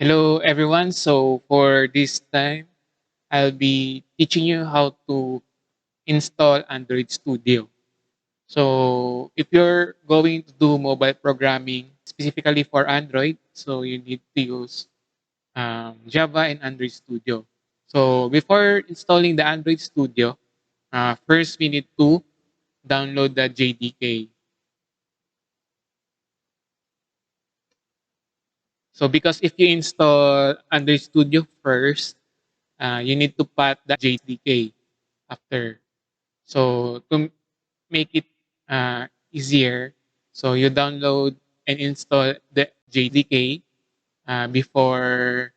Hello everyone. So for this time, I'll be teaching you how to install Android Studio. So if you're going to do mobile programming specifically for Android, so you need to use Java and Android Studio. So before installing the Android Studio, first we need to download the JDK. So because if you install Android Studio first, you need to path the JDK after. So to make it easier, so you download and install the JDK before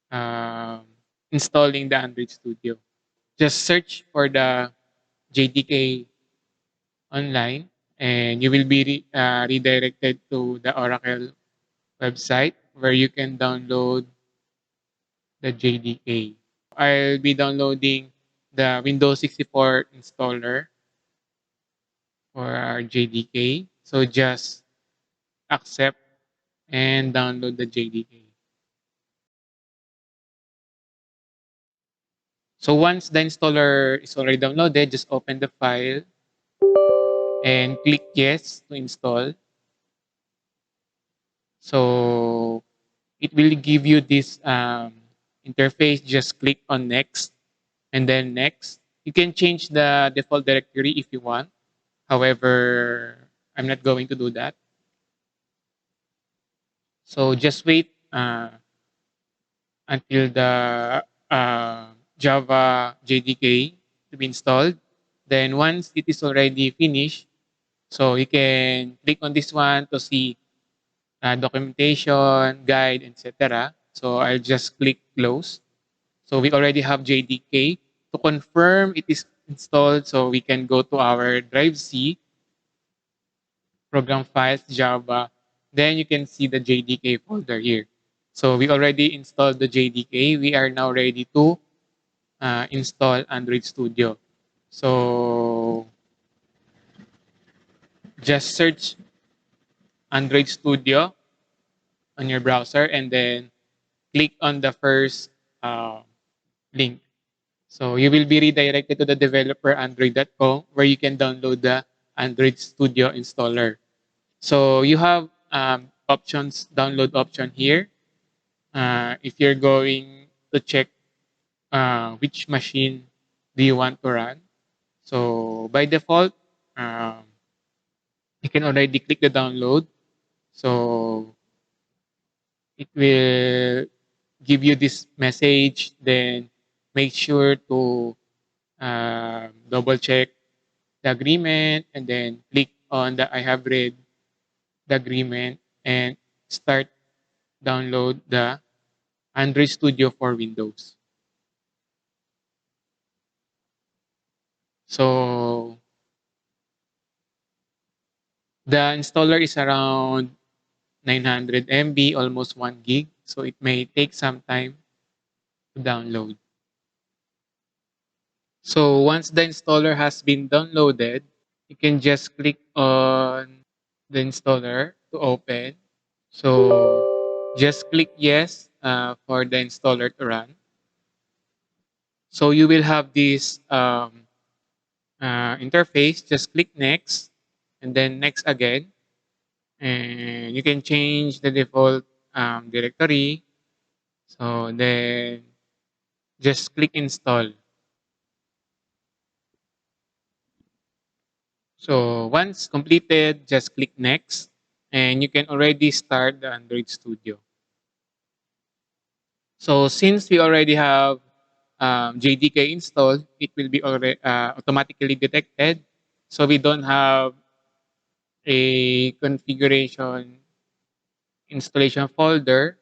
um, installing the Android Studio. Just search for the JDK online and you will be redirected to the Oracle website where you can download the JDK. I'll be downloading the Windows 64 installer for our JDK. So just accept and download the JDK. So once the installer is already downloaded, just open the file and click yes to install. So it will give you this interface. Just click on next and then next. You can change the default directory if you want. However, I'm not going to do that. So just wait until the Java JDK to be installed. Then once it is already finished, so you can click on this one to see documentation, guide, etc. So I'll just click close. So we already have JDK. To confirm it is installed, so we can go to our drive C, program files, Java. Then you can see the JDK folder here. So we already installed the JDK. We are now ready to install Android Studio. So just search Android Studio on your browser and then click on the first link. So you will be redirected to the developerandroid.com where you can download the Android Studio installer. So you have options, download option here. If you're going to check which machine do you want to run. So by default, um, you can already click the download. So it will give you this message. Then make sure to double check the agreement and then click on the I have read the agreement and start download the Android Studio for Windows. So the installer is around 900 MB, almost 1 gig. So it may take some time to download. So once the installer has been downloaded, you can just click on the installer to open. So just click yes for the installer to run. So you will have this interface. Just click next and then next again. And you can change the default directory. So then just click install. So once completed, just click next and you can already start the Android Studio. So since we already have JDK installed, it will be already automatically detected. So we don't have a configuration installation folder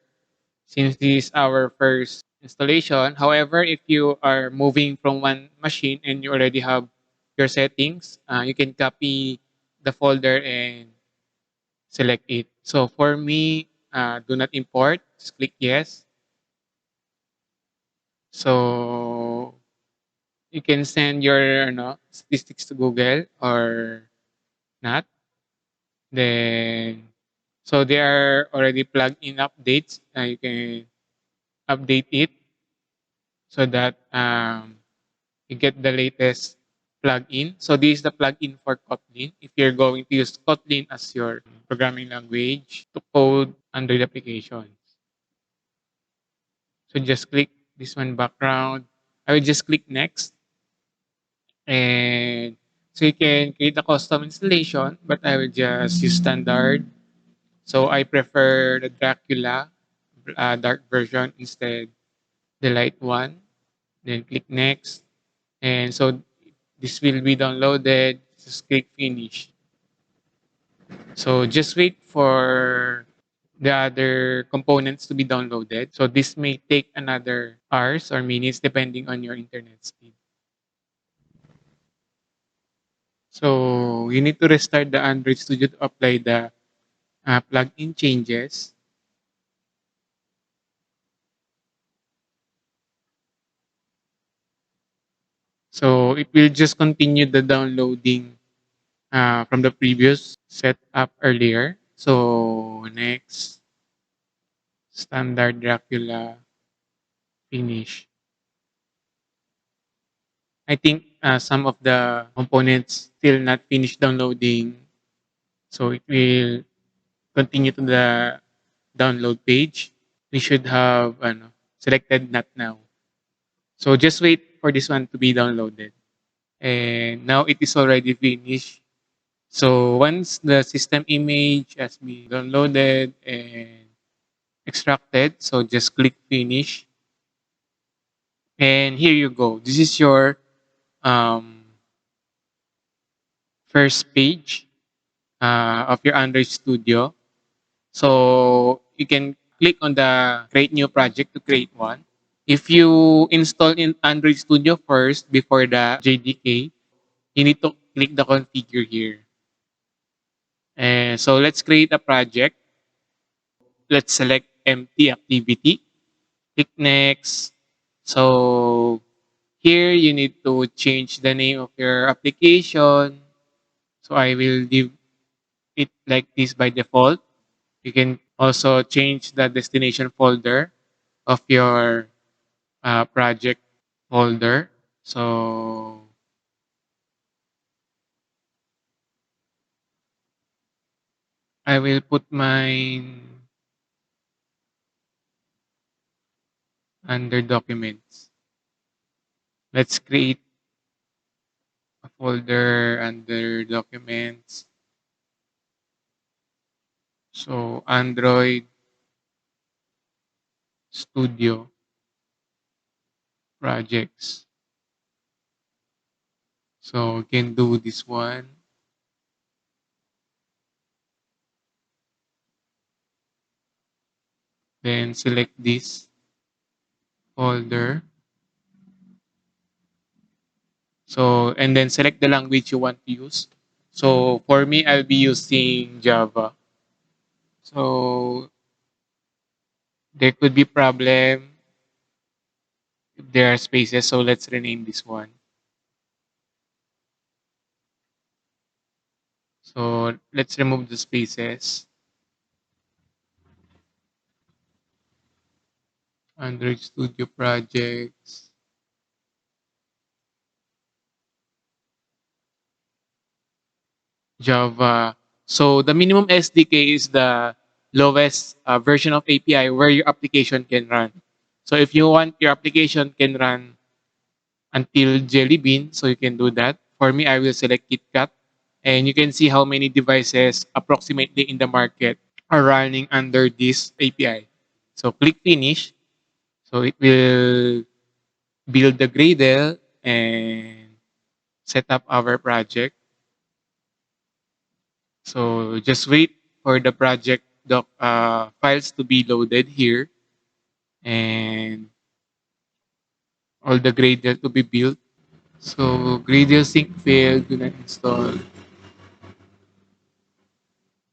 since this is our first installation. However, if you are moving from one machine and you already have your settings, you can copy the folder and select it. So for me, do not import. Just click yes. So you can send your statistics to Google or not. Then So they are already plugged in updates. You can update it so that you get the latest plugin. So this is the plugin for Kotlin. If you're going to use Kotlin as your programming language to code Android applications. So just click this one background. I will just click next. And so you can create a custom installation, but I will just use standard. So I prefer the Dracula dark version instead the light one. Then click next. And so this will be downloaded. Just click finish. So just wait for the other components to be downloaded. So this may take another hours or minutes depending on your internet speed. So you need to restart the Android Studio to apply the plugin changes. So it will just continue the downloading from the previous setup earlier. So next, standard Dracula finish. I think some of the components still not finished downloading. So it will continue to the download page. We should have selected not now. So just wait for this one to be downloaded. And now it is already finished. So once the system image has been downloaded and extracted, so just click finish. And here you go. This is your um, first page of your Android Studio. So you can click on the create new project to create one. If you install in Android Studio first before the JDK, you need to click the configure here. And so let's create a project. Let's select empty activity. Click next. So here you need to change the name of your application. So I will leave it like this by default. You can also change the destination folder of your project folder. So I will put mine under documents. Let's create a folder under documents. So Android Studio projects. So we can do this one. Then select this folder. So, and then select the language you want to use. So for me, I'll be using Java. So there could be problem if there are spaces. So let's rename this one. So let's remove the spaces. Android Studio projects, Java. So the minimum SDK is the lowest version of API where your application can run. So if you want your application can run until Jelly Bean, so you can do that. For me, I will select KitKat. And you can see how many devices approximately in the market are running under this API. So click finish. So it will build the Gradle and set up our project. So just wait for the project doc files to be loaded here and all the Gradle to be built. So Gradle sync failed, do not install.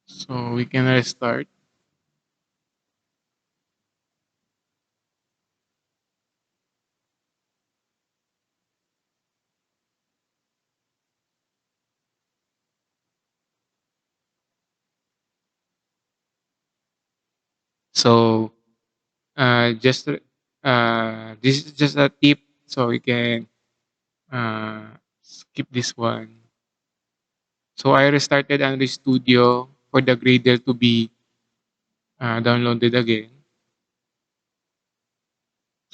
So we can restart. So just this is just a tip, so you can skip this one. So I restarted Unreal Studio for the Gradle to be downloaded again.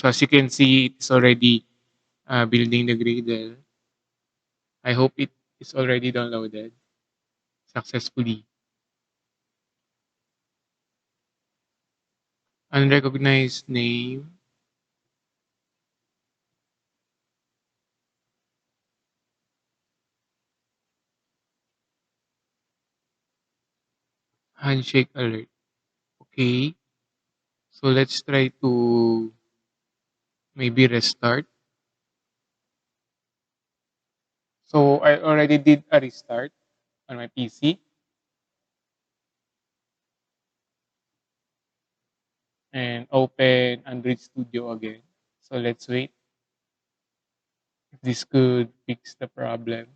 So as you can see, it's already building the Gradle. I hope it is already downloaded successfully. Unrecognized name. Handshake alert. Okay. So let's try to maybe restart. So I already did a restart on my PC and open Android Studio again. So let's wait if this could fix the problem.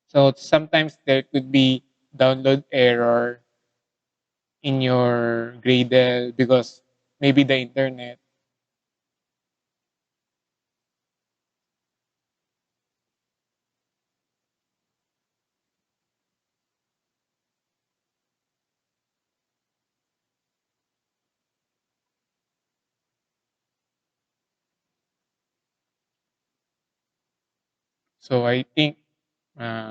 So sometimes there could be download error in your Gradle because maybe the internet. So I think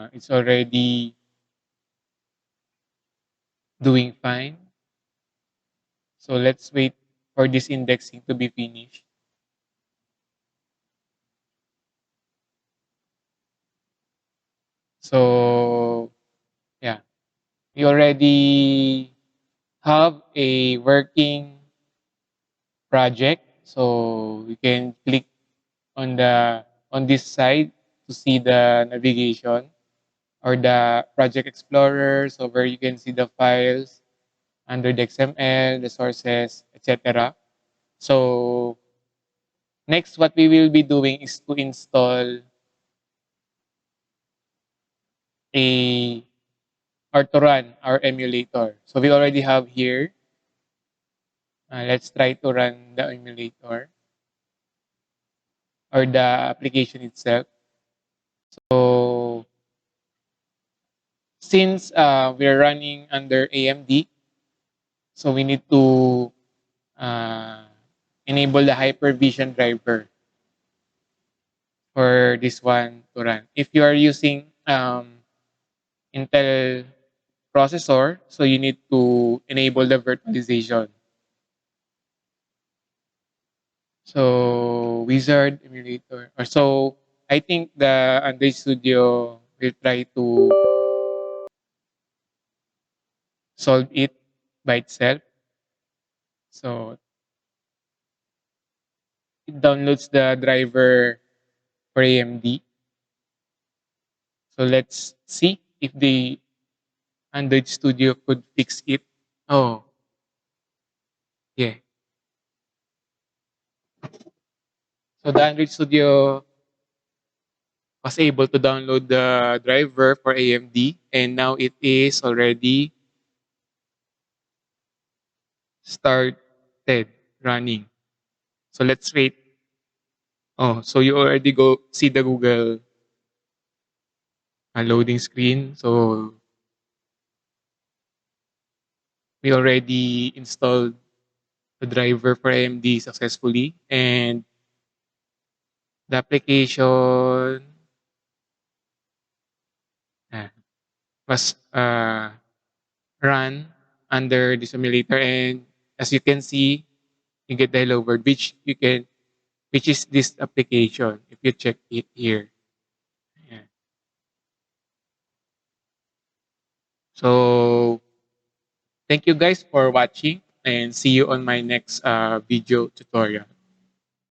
it's already doing fine. So let's wait for this indexing to be finished. So yeah, we already have a working project. So you can click on this side to see the navigation or the project explorer. So where you can see the files under the XML, the sources, etc. So next, what we will be doing is to install a or to run our emulator. So we already have here. Let's try to run the emulator or the application itself. So since we're running under AMD, so we need to uh, enable the hypervision driver for this one to run. If you are using Intel processor, so you need to enable the virtualization. So Wizard emulator. Or so I think the Android Studio will try to solve it by itself. So it downloads the driver for AMD. So let's see if the Android Studio could fix it. Oh, yeah. So the Android Studio was able to download the driver for AMD and now it is already started running. So let's wait. Oh, so you already go see the Google loading screen. So we already installed the driver for AMD successfully and the application uh, was run under the simulator and as you can see you get the hello world which is this application if you check it here. Yeah. So thank you guys for watching and see you on my next video tutorial.